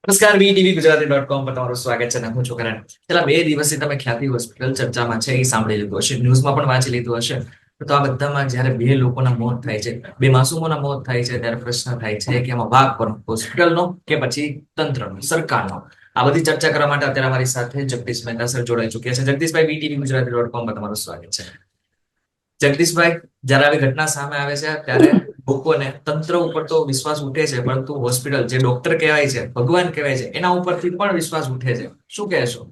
નમસ્કાર વીટીવી ગુજરાતી.com પર તમારું સ્વાગત છે અને હું છું કરણ. છેલ્લા 2 દિવસથી તમે ખ્યાતિ હોસ્પિટલ ચર્ચામાં છે એ સાંભળી લીધું હશે, ન્યૂઝમાં પણ વાંચી લીધું હશે. તો આ બધામાં જ્યારે 2 લોકોના મોત થાય છે, 2 માસૂમોના મોત થાય છે, ત્યારે પ્રશ્ન થાય છે કે એમાં વાક કોનો, હોસ્પિટલનો કે પછી તંત્રનો, સરકારનો? આ બધી ચર્ચા કરવા માટે અત્યારે અમારી સાથે જગદીશ મહેતા સર જોડાઈ ચુક્યા છે. જગદીશભાઈ, વીટીવી ગુજરાતી.com પર તમારું સ્વાગત છે. જગદીશભાઈ, જ્યારે આવી ઘટના સામે આવે છે ત્યારે લોકોને તંત્ર ઉપર તો વિશ્વાસ ઉઠે છે, પરંતુ હોસ્પિટલ જે ડોક્ટર કહેવાય છે, ભગવાન કહેવાય છે, એના ઉપરથી પણ વિશ્વાસ ઉઠે છે. શું કહેશો?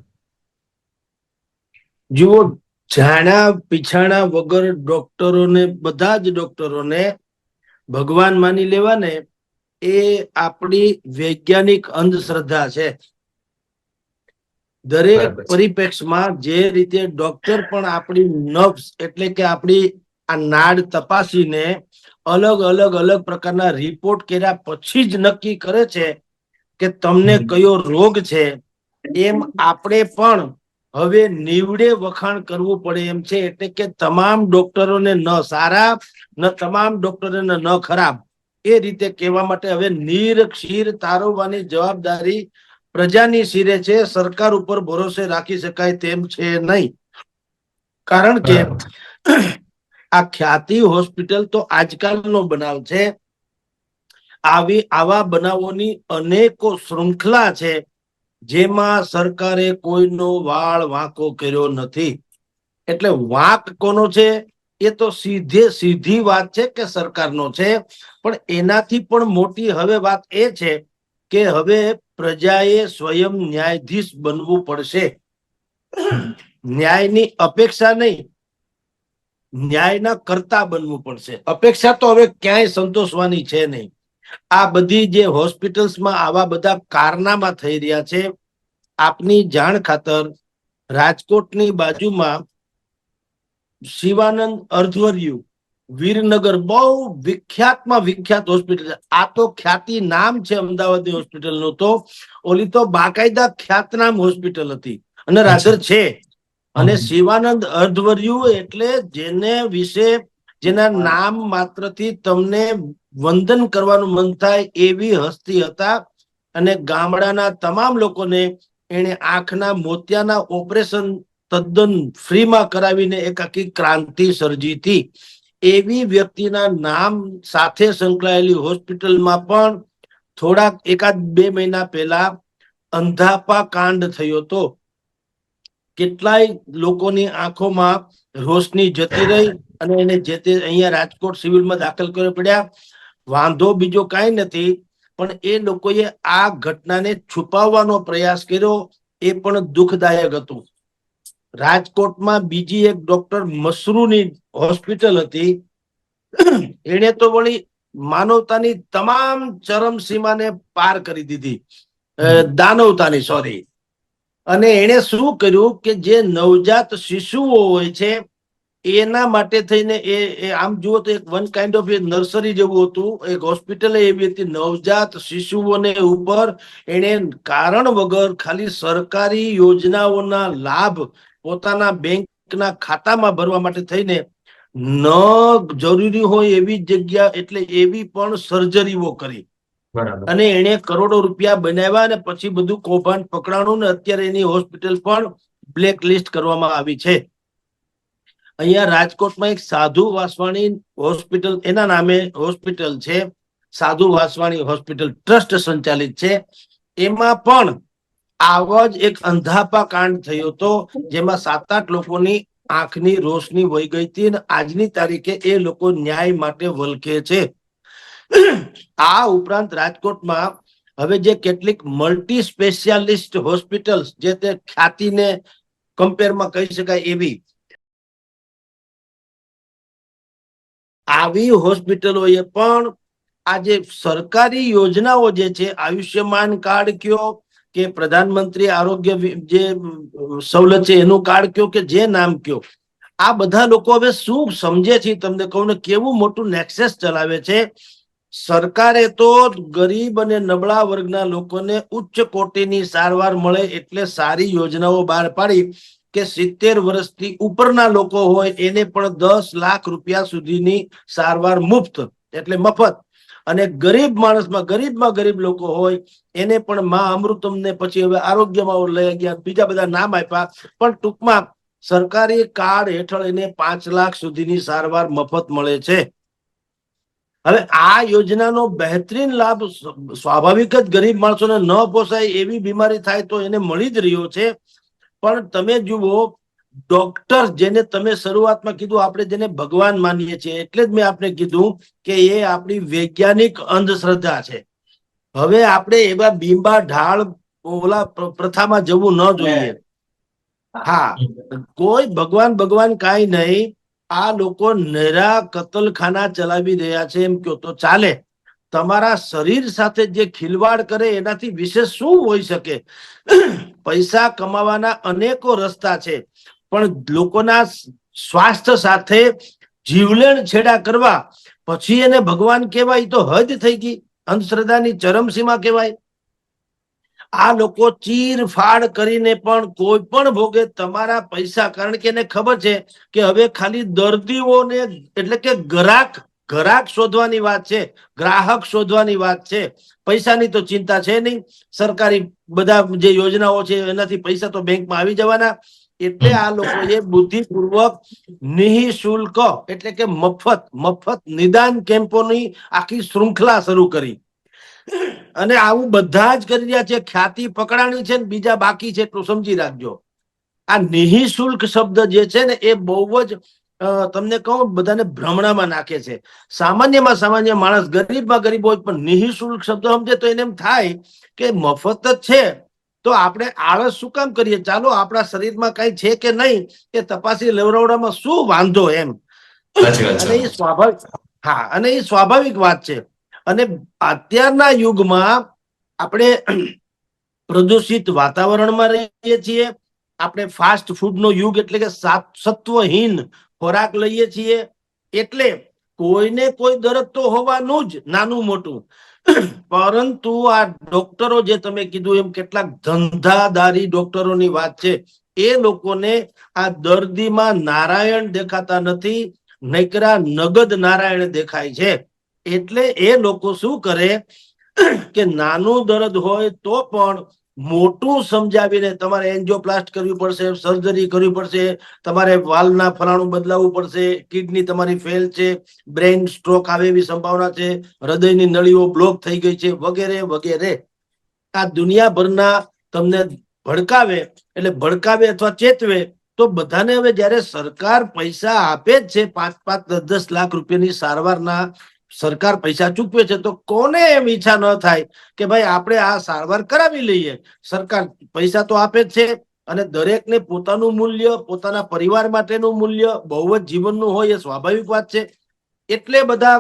જુઓ, જાણા પીછાણા વગર ડોક્ટરોને, બધા જ ડોક્ટરોને ભગવાન માની લેવાને એ આપણી વૈજ્ઞાનિક અંધશ્રદ્ધા છે. દરેક બરાબર છે. પરિપ્રેક્ષમાં જે રીતે ડોક્ટર પણ આપણી નબ્સ એટલે કે આપણી આ નાડ તપાસીને અલગ અલગ અલગ પ્રકારના રિપોર્ટ કર્યા પછી જ નક્કી કરે છે કે તમને કયો રોગ છે, એમ આપણે પણ હવે નીવડે વખાણ કરવું પડે એમ છે. એટલે કે તમામ ડોક્ટરોને ન સારા, ન તમામ ડોક્ટરોને ન ખરાબ, એ રીતે કહેવા માટે હવે નીર ક્ષીર તારવવાની જવાબદારી પ્રજાની શિરે છે. સરકાર ઉપર ભરોસે રાખી શકાય તેમ છે નહીં. કારણ કે બરાબર. આ ખ્યાતિ હોસ્પિટલ તો આજકાલનો બનાવ છે. આવા બનાવોની અનેકો શૃંખલા છે, જેમાં સરકારે કોઈનો વાળ વાંકો કર્યો નથી. એટલે વાંક કોનો છે? એ તો સીધી વાત છે કે સરકારનો છે. પણ એનાથી પણ મોટી હવે વાત એ છે કે હવે પ્રજાએ સ્વયં ન્યાયાધીશ બનવું પડશે. ન્યાયની અપેક્ષા નહીં, ન્યાયના કર્તા બનવું પડશે. અપેક્ષા તો હવે ક્યાંય સંતોષવાની છે નહીં. આ બધી જે હોસ્પિટલ્સમાં આવા બધા કારનામા થઈ રહ્યા છે, આપની જાણ ખાતર રાજકોટની બાજુમાં શિવાનંદ અર્ધવર્યુ વીરનગર બહુ વિખ્યાતમાં વિખ્યાત હોસ્પિટલ છે. આ તો ખ્યાતિ નામ છે અમદાવાદની હોસ્પિટલનું, તો ઓલી તો બાકાયદા ખ્યાતનામ હોસ્પિટલ હતી અને રાધર અચ્છા. છે. અને હમ. શિવાનંદ અર્ધવર્યુ એટલે જેને વિશે, જેના નામ માત્રથી તમને વંદન કરવાનું મન થાય એવી હસ્તી હતા. અને ગામડાના તમામ લોકોને એને આંખના મોતિયાના ઓપરેશન તદ્દન ફ્રીમાં કરાવીને એક આખી ક્રાંતિ સર્જી હતી. એવી વ્યક્તિના નામ સાથે સંકળાયેલી હોસ્પિટલમાં પણ થોડાક 1-2 મહિના પહેલા અંધાપા કાંડ થયો હતો. કેટલાય લોકોની આંખોમાં રોશની જતી રહી અને એને જે તે અહીંયા રાજકોટ સિવિલમાં દાખલ કરવા પડ્યા. વાંધો બીજો કાંઈ નથી, પણ એ લોકોએ આ ઘટનાને છુપાવવાનો પ્રયાસ કર્યો, એ પણ દુઃખદાયક હતું. રાજકોટમાં બીજી એક ડોક્ટર મસરૂની હોસ્પિટલ હતી. એને તો વળી માનવતાની તમામ ચરમસીમાને પાર કરી દીધી, દાનવતાની, સોરી. અને એને શું કર્યું કે જે નવજાત શિશુઓ હોય છે એના માટે થઈને આમ જુઓ તો એક વન કાઇન્ડ ઓફ નર્સરી જેવું હતું. એક હોસ્પિટલ એવી હતી. નવજાત શિશુઓને ઉપર એને કારણ વગર ખાલી સરકારી યોજનાઓના લાભ પોતાના બેંકના ખાતામાં ભરવા માટે થઈને ન જરૂરી હોય એવી જગ્યા, એટલે એવી પણ સર્જરીઓ કરી બરાબર. અને એને કરોડો રૂપિયા બનાવ્યા અને પછી બધું કૌભાંડ પકડાણું ને અત્યારે એની હોસ્પિટલ પણ બ્લેક લિસ્ટ કરવામાં આવી છે. અહીંયા રાજકોટમાં એક સાધુ વાસવાણી હોસ્પિટલ, એના નામે હોસ્પિટલ છે, સાધુ વાસવાણી હોસ્પિટલ ટ્રસ્ટ સંચાલિત છે. એમાં પણ આવો જ એક અંધાપા કાંડ થયો હતો, જેમાં 7-8 લોકોની આંખની રોશની વહી ગઈ હતી અને આજની તારીખે એ લોકો ન્યાય માટે વલખે છે. આ ઉપરાંત રાજકોટમાં હવે જે કેટલીક મલ્ટી સ્પેશિયાલિસ્ટ હોસ્પિટલ્સ, જે તે ખ્યાતિને કમ્પેરમાં કહી શકાય એવી, આવી હોસ્પિટલોએ પણ આ જે સરકારી યોજનાઓ જે છે, આયુષ્યમાન કાર્ડ કયો કે પ્રધાનમંત્રી આરોગ્ય જે સવલત છે એનું કાર્ડ કયો કે જે નામ કયો, આ બધા લોકો હવે શું સમજે છે તમને કહું ને, કેવું મોટું નેક્સસ ચલાવે છે. સરકારે તો ગરીબ અને નબળા વર્ગના લોકોને ઉચ્ચ કોટીની સારવાર મળે એટલે સારી યોજનાઓ બહાર પાડી કે 70 વર્ષથી ઉપરના લોકો હોય એને પણ 10 લાખ રૂપિયા સુધીની સારવાર મુફ્ત, એટલે મફત. અને ગરીબ માણસમાં ગરીબ લોકો હોય એને પણ માં અમૃતમ ને પછી હવે આરોગ્યમાં લઈ ગયા, બીજા બધા નામ આપ્યા, પણ ટૂંકમાં સરકારી કાર્ડ હેઠળ એને 5 લાખ સુધીની સારવાર મફત મળે છે. હવે આ યોજનાનો બહેતરીન લાભ સ્વાભાવિક જ ગરીબ માણસોને ન પોસાય એવી બીમારી થાય તો એને મળી જ રહ્યો છે. પણ તમે જુઓ, ડોક્ટર જેને તમે શરૂઆતમાં કીધું, આપણે જેને ભગવાન માનીએ છીએ, એટલે જ મેં આપને કીધું કે એ આપણી વૈજ્ઞાનિક અંધશ્રદ્ધા છે. હવે આપણે એવા બીંબા ઢાળ ઓલા પ્રથામાં જવું ન જોઈએ. હા, કોઈ ભગવાન ભગવાન કાંઈ નહીં, આ લોકો નેરા કતલખાના ચલાવી રહ્યા છે એમ કહો તો ચાલે. તમારા શરીર સાથે જે ખિલવાડ કરે એનાથી વિશેષ શું હોઈ શકે? પૈસા કમાવાના અનેકો રસ્તા છે, પણ લોકોના સ્વાસ્થ્ય સાથે જીવલેણ છેડા કરવા પછી એને ભગવાન કહેવાય તો હદ થઈ ગઈ, અંધશ્રદ્ધાની ચરમસીમા કહેવાય. આ લોકો ચીર ફાડ કરીને પણ કોઈ પણ ભોગે તમારા પૈસા, કારણ કે એને ખબર છે કે હવે ખાલી દર્દીઓને એટલે કે ગ્રાહક શોધવાની વાત છે, ગ્રાહક શોધવાની વાત છે. પૈસાની તો ચિંતા છે નહીં, સરકારી બધા જે યોજનાઓ છે એનાથી પૈસા તો બેંકમાં આવી જવાના. એટલે આ લોકોએ બુદ્ધિપૂર્વક નિઃશુલ્ક એટલે કે મફત નિદાન કેમ્પોની આખી શૃંખલા શરૂ કરી, અને આવું બધા જ કરી રહ્યા છે. ખ્યાતિ પકડાણી છે ને બીજા બાકી છે, એટલું સમજી રાખજો. આ નિઃશુલ્ક શબ્દ જે છે ને એ બહુ જ તમને કહું, બધાને ભ્રમણામાં નાખે છે. સામાન્યમાં સામાન્ય માણસ, ગરીબમાં ગરીબ હોય પણ નિઃશુલ્ક શબ્દ સમજે તો એને એમ થાય કે મફત જ છે તો આપણે આળસ શું કામ કરીએ? ચાલો આપણા શરીરમાં કઈ છે કે નહીં એ તપાસી લેવડાવવામાં શું વાંધો એમ. અને એ સ્વાભાવિક, હા, અને એ સ્વાભાવિક વાત છે. અને અત્યારના યુગમાં આપણે પ્રદૂષિત વાતાવરણમાં રહીએ છીએ, આપણે ફાસ્ટ ફૂડનો યુગ એટલે કે સત્વહીન ખોરાક લઈએ છીએ, એટલે કોઈને કોઈ દર્દ તો હોવાનું જ, નાનું મોટું. પરંતુ આ ડોક્ટરો જે તમે કીધું એમ કેટલાક ધંધાદારી ડોક્ટરોની વાત છે, એ લોકોને આ દર્દીમાં નારાયણ દેખાતા નથી, નકરા નગદ નારાયણ દેખાય છે. એટલે એ લોકો શું કરે કે નાનું દર્દ હોય તો પણ મોટું સમજાવીને તમારે એન્જિયોપ્લાસ્ટ કરવી પડશે, સર્જરી કરવી પડશે, તમારે વાલ્વના ફલાણું બદલાવવું પડશે, કિડની તમારી ફેલ છે, બ્રેઇન સ્ટ્રોક આવે એવી સંભાવના છે, હૃદયની નળીઓ બ્લોક થઈ ગઈ છે, વગેરે વગેરે. આ દુનિયાભરના તમને ભડકાવે અથવા ચેતવે તો બધાને. હવે જયારે સરકાર પૈસા આપે જ છે, 5-5, 10-10 લાખ રૂપિયાની સારવારના સરકાર પૈસા ચૂકવે છે, તો કોને એમ ઈચ્છા ન થાય કે ભાઈ આપણે આ સારવાર કરાવી લઈએ? સરકાર પૈસા તો આપે જ છે, અને દરેકને પોતાનું મૂલ્ય, પોતાના પરિવાર માટેનું મૂલ્ય બહુ જ જીવનનું હોય, એ સ્વાભાવિક વાત છે. એટલે બધા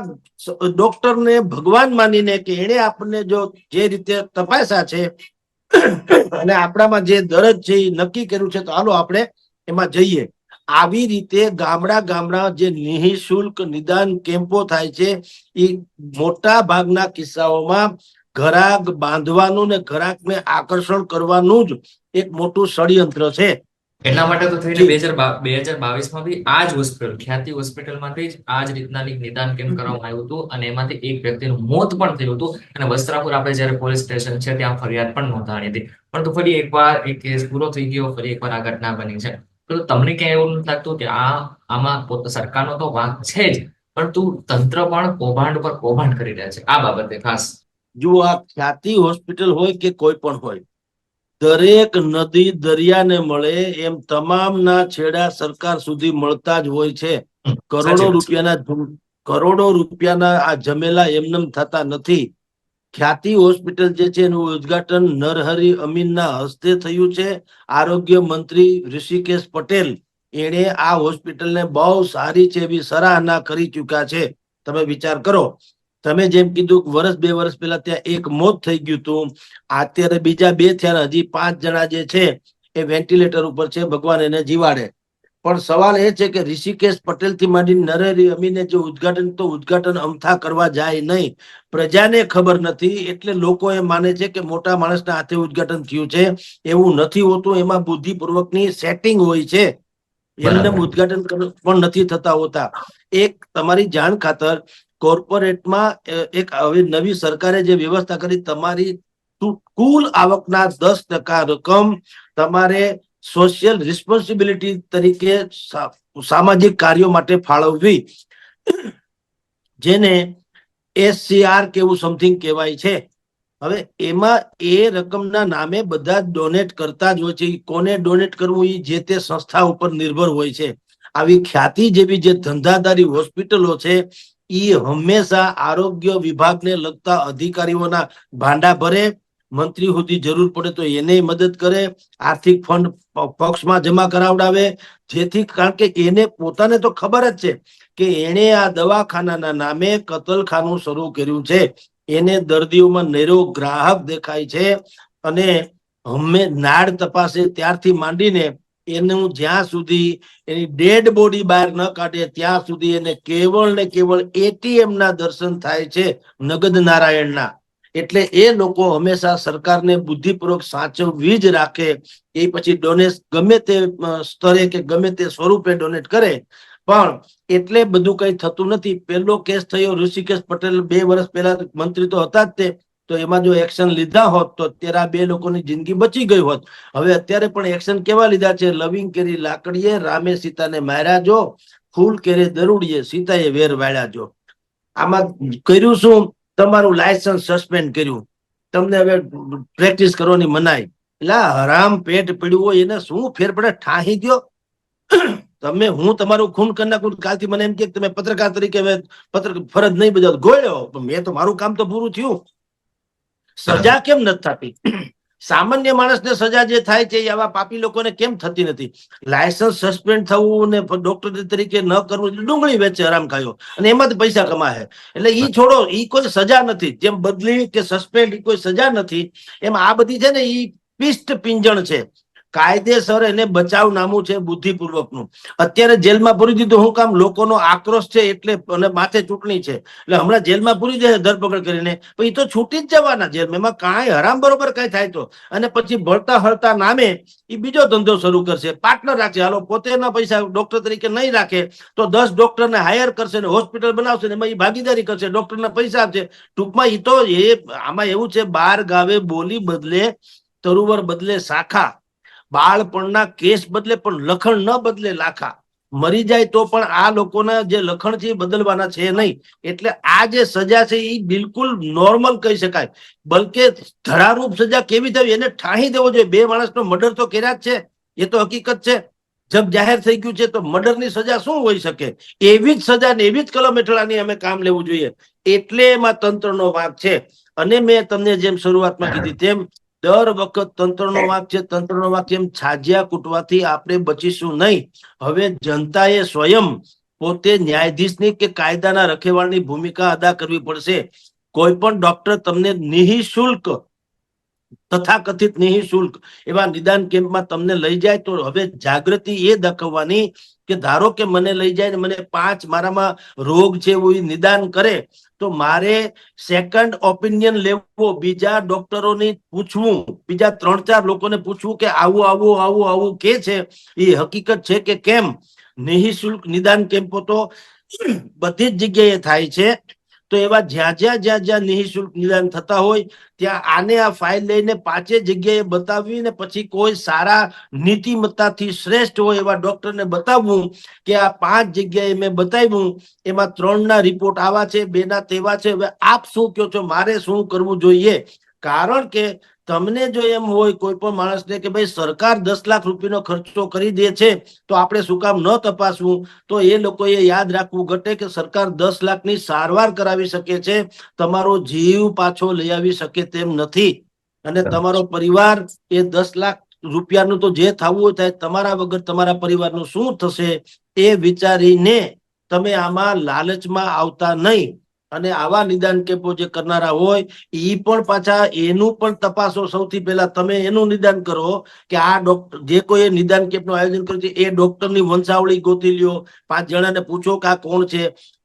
ડોક્ટરને ભગવાન માનીને કે એને આપણને જો જે રીતે તપાસ્યા છે અને આપણામાં જે દર્દ છે એ નક્કી કર્યું છે, તો હાલો આપણે એમાં જઈએ. આવી રીતે ગામડા જે નિઃશુલ્ક નિદાન કેમ્પો થાય છે, એ મોટા ભાગના કિસ્સાઓમાં ઘરાક બાંધવાનું ને ઘરાકને આકર્ષણ કરવાનું જ એક મોટું ષડયંત્ર છે. એટલા માટે તો થઈને 2022માં બી આ જ હોસ્પિટલ, ખ્યાતિ હોસ્પિટલમાંથી જ આ જ રીતના નિદાન કેમ્પ કરવામાં આવ્યું હતું, અને એમાંથી એક વ્યક્તિનું મોત પણ થયું હતું. અને વસ્ત્રાપુર આપણે જયારે પોલીસ સ્ટેશન છે ત્યાં ફરિયાદ પણ નોંધાણી હતી. પરંતુ ફરી એકવાર એ કેસ પૂરો થઈ ગયો, ફરી એકવાર આ ઘટના બની છે. તો તમને ક્યાં એવું નથી લાગતું કે આમાં સરકારનો તો વાંક છે જ, પરંતુ તંત્ર પણ કૌભાંડ પર કૌભાંડ કરી રહ્યા છે આ બાબતે ખાસ? જુઓ, આ ખ્યાતિ હોસ્પિટલ હોય કે કોઈ પણ હોય, દરેક નદી દરિયાને મળે એમ તમામના છેડા સરકાર સુધી મળતા જ હોય છે. કરોડો રૂપિયાના આ જમેલા એમનેમ થતા નથી. ખ્યાતિ હોસ્પિટલ જે છે એનું ઉદ્ઘાટન નરહરી અમીનના હસ્તે થયું છે. આરોગ્ય મંત્રી ઋષિકેશ પટેલ એણે આ હોસ્પિટલને બહુ સારી છે એવી સરાહના કરી ચુક્યા છે. તમે વિચાર કરો, તમે જેમ કીધું 1-2 વર્ષ પહેલા ત્યાં એક મોત થઈ ગયું હતું, અત્યારે બીજા 2 થયા, હજી 5 જણા જે છે એ વેન્ટિલેટર ઉપર છે, ભગવાન એને જીવાડે. પણ સવાલ એ છે કે ઋષિકેશ પટેલ થી માંડીને નરહરી અમીને જે ઉદ્ઘાટન અમથા કરવા જાય નહીં, પ્રજાને ખબર નથી, એટલે લોકો એ માને છે કે મોટા માણસના હાથે ઉદ્ઘાટન થયું છે. એવું નથી હોતું, એમાં બુદ્ધિપૂર્વકની સેટિંગ હોય છે. એમને ઉદ્ઘાટન પણ નથી થતા હોતા. એક તમારી જાણ ખાતર કોર્પોરેટમાં એક હવે નવી સરકારે જે વ્યવસ્થા કરી, તમારી કુલ આવકના 10% રકમ તમારે સોશિયલ રિસ્પોન્સિબિલિટી તરીકે સામાજિક કાર્યો માટે ફાળવવી, જેને SCR કેવું સમથિંગ કહેવાય છે. હવે એમાં એ રકમના નામે બધા ડોનેટ કરતા જ હોય છે. કોને ડોનેટ કરવું એ જે તે સંસ્થા ઉપર નિર્ભર હોય છે. આવી ખ્યાતિ જેવી જે ધંધાદારી હોસ્પિટલો છે એ હંમેશા આરોગ્ય વિભાગને લગતા અધિકારીઓના ભાંડા ભરે, મંત્રી સુધી જરૂર પડે તો એને મદદ કરે, આર્થિક ફંડ પક્ષમાં જમા કરાવડાવે, જેથી કારણ કે એને પોતાને તો ખબર જ છે કે એને આ દવાખાનાના નામે કતલખાનું શરૂ કર્યું છે. એને દર્દીઓમાં નેરો ગ્રાહક દેખાય છે અને નાડ તપાસે ત્યારથી માંડીને એનું જ્યાં સુધી એની ડેડ બોડી બહાર ન કાઢે ત્યાં સુધી એને કેવળ ને કેવળ ATM ના દર્શન થાય છે, નગદ નારાયણના. એટલે એ લોકો હંમેશા સરકારને બુદ્ધિપૂર્વક સાચવવી જ રાખે. એ પછી ડોનેટ ગમે તે સ્તરે કે ગમે તે સ્વરૂપે ડોનેટ કરે, પણ એટલે બધું કઈ થતું નથી. પહેલો કેસ થયો ઋષિકેશ પટેલ 2 વર્ષ પહેલા મંત્રી તો હતા જ તે, તો એમાં જો એક્શન લીધા હોત તો અત્યારે આ 2 લોકોની જિંદગી બચી ગઈ હોત. હવે અત્યારે પણ એક્શન કેવા લીધા છે? લવિંગ કેરી લાકડીએ, રામે સીતાને માર્યા જો, ફૂલ કેરે દરુડીએ, સીતાએ વેર વાળ્યા જો. આમાં કર્યું શું? તમારું લાયસન્સ સસ્પેન્ડ કર્યું, તમને હવે પ્રેક્ટિસ કરવાની મનાઈ. એટલે હરામ પેટ પડ્યું હોય એને શું ફેર પડે? ઠાહી દો. તમે હું તમારું ખૂન કરી નાખું, કાલથી મને એમ કે તમે પત્રકાર તરીકે ફરજ નહીં બજાવો, ગોળ્યો. મેં તો મારું કામ તો પૂરું થયું. સજા કેમ નથી થતી? સામાન્ય માણસને સજા જે થાય છે એ આવા પાપી લોકોને કેમ થતી નથી? લાયસન્સ સસ્પેન્ડ થવું ને ડોક્ટર તરીકે ન કરવું એટલે ડુંગળી વેચે હરામ ખાયો, અને એમાં જ પૈસા કમાય. એટલે ઈ છોડો, ઈ કોઈ સજા નથી. જેમ બદલી કે સસ્પેન્ડ કોઈ સજા નથી, એમ આ બધી છે ને ઈ પિષ્ટ પિંજણ છે. કાયદેસર એને બચાવનામું છે બુદ્ધિપૂર્વકનું. અત્યારે જેલમાં પૂરી દીધું, શું કામ? લોકોનો આક્રોશ છે એટલે, અને માથે ચૂંટણી છે એટલે હમણાં જેલમાં પૂરી દે ધરપકડ કરીને, પછી તો છૂટી જ જવાના જેલમાં. એમાં કાંઈ હરામ બરોબર કઈ થાય તો. અને પછી ભળતા હળતા નામે એ બીજો ધંધો શરૂ કરશે, પાર્ટનર રાખશે. હાલો, પોતે ના પૈસા ડોક્ટર તરીકે નહીં રાખે તો 10 ડોક્ટરને હાયર કરશે ને હોસ્પિટલ બનાવશે ને એમાં એ ભાગીદારી કરશે, ડોક્ટરના પૈસા આપશે. ટૂંકમાં એ તો આમાં એવું છે, 12 ગાવે બોલી બદલે, તરુવર બદલે શાખા, બાળપણના કેસ બદલે પણ લખણ ન બદલે લાખા. મરી જાય તો પણ આ લોકોના જે લખણ છે એ બદલવાના છે નહીં. એટલે આ જે સજા છે એ બિલકુલ નોર્મલ કહી શકાય. બલકે ધડારૂપ સજા કેવી થવી, એને ઠાહી દેવો જોઈએ. 2 માણસનો મર્ડર તો કર્યા જ છે, એ તો હકીકત છે. જબ જાહેર થઈ ગયું છે તો મર્ડરની સજા શું હોઈ શકે? એવી જ સજા ને એવી જ કલમ હેઠળની અમે કામ લેવું જોઈએ. એટલે એમાં તંત્રનો વાંક છે. અને મેં તમને જેમ શરૂઆતમાં કીધી તેમ, દર વખત તંત્રનો વાંક છે, તંત્રનો વાંક. એમ છાજિયા કૂટવાથી આપણે બચીશું નહીં. હવે જનતાએ સ્વયં પોતે ન્યાયાધીશની કે કાયદાના રખેવાળની ભૂમિકા અદા કરવી પડશે. કોઈ પણ ડોક્ટર તમને નિઃશુલ્ક, તથાકથિત નિઃશુલ્ક એવા નિદાન કેમ્પમાં તમને લઈ જાય તો હવે જાગૃતિ એ દાખવવાની કે ધારો કે મને લઈ જાય ને મને 5 મારામાં રોગ છે એવું નિદાન કરે તો મારે સેકન્ડ ઓપિનિયન લેવો, બીજા ડોક્ટરોની પૂછવું, બીજા 3-4 લોકોને પૂછવું કે આવું આવું આવું આવું કે છે એ હકીકત છે કે કેમ. નિઃશુલ્ક નિદાન કેમ્પો તો બધી જ જગ્યાએ થાય છે. તો એવા જ્યાં નિઃશુલ્ક નિદાન થતા હોય ત્યાં આને આ ફાઇલ લઈને 5 જગ્યાએ બતાવવી ને પછી કોઈ સારા નીતિમત્તાથી શ્રેષ્ઠ હોય એવા ડોક્ટરને બતાવવું કે આ 5 જગ્યાએ મેં બતાવ્યું, એમાં 3ના રિપોર્ટ આવા છે, 2ના તેવા છે. હવે આપ શું કહો છો, મારે શું કરવું જોઈએ? કારણ કે તમને જો એમ હોય કોઈ પણ માણસને કે ભાઈ સરકાર 10 લાખ રૂપિયાનો ખર્ચો કરી દે છે તો આપણે શું કામ ન તપાસવું, તો એ લોકોએ યાદ રાખવું ઘટે કે સરકાર 10 લાખની સારવાર કરાવી શકે છે, તમારો જીવ પાછો લઈ આવી શકે તેમ નથી. અને તમારો પરિવાર એ 10 લાખ રૂપિયાનું તો જે થવું હોય થાય, તમારા વગર તમારા પરિવારનું શું થશે એ વિચારીને તમે આમાં લાલચમાં આવતા નહીં. અને આવા નિદાન કેમ્પો જે કરનારા હોય એ પણ પાછા એનું પણ તપાસો. સૌથી પહેલા તમે એનું નિદાન કરો કે આ ડોક્ટર જે કોઈ નિદાન કેમ્પનું આયોજન કર્યું છે એ ડોક્ટરની વંશાવળી ગોતી લ્યો, 5 જણાને પૂછો કે આ કોણ છે.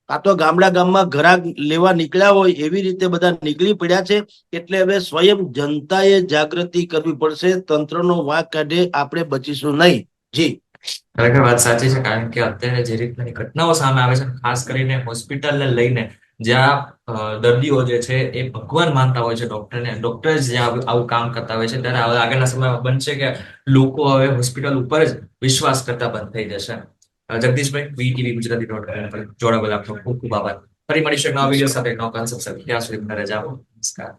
આ તો ગામમાં ઘરાક લેવા નીકળ્યા હોય એવી રીતે બધા નીકળી પડ્યા છે. એટલે હવે સ્વયં જનતાએ જાગૃતિ કરવી પડશે. તંત્રનો વાંક કાઢે આપણે બચીશું નહીં. જી, ખરેખર વાત સાચી છે. કારણ કે અત્યારે જે રીતની ઘટનાઓ સામે આવે છે, ખાસ કરીને હોસ્પિટલને લઈને, જ્યાં દર્દીઓ જે છે એ ભગવાન માનતા હોય છે ડોક્ટરને, ડોક્ટર જ જ્યાં આવું કામ કરતા હોય છે, ત્યારે હવે આગળના સમયમાં બનશે કે લોકો હવે હોસ્પિટલ ઉપર જ વિશ્વાસ કરતા બંધ થઈ જશે. જગદીશભાઈ, વીટીવી ગુજરાતી .com પર જોડાવા બદલ આપનો ખૂબ ખૂબ આભાર. ફરી મળીશું એક નવા વિડીયો સાથે, નવા કોન્સેપ્ટ સાથે. ત્યાં સુધી મને રજા આપો. નમસ્કાર.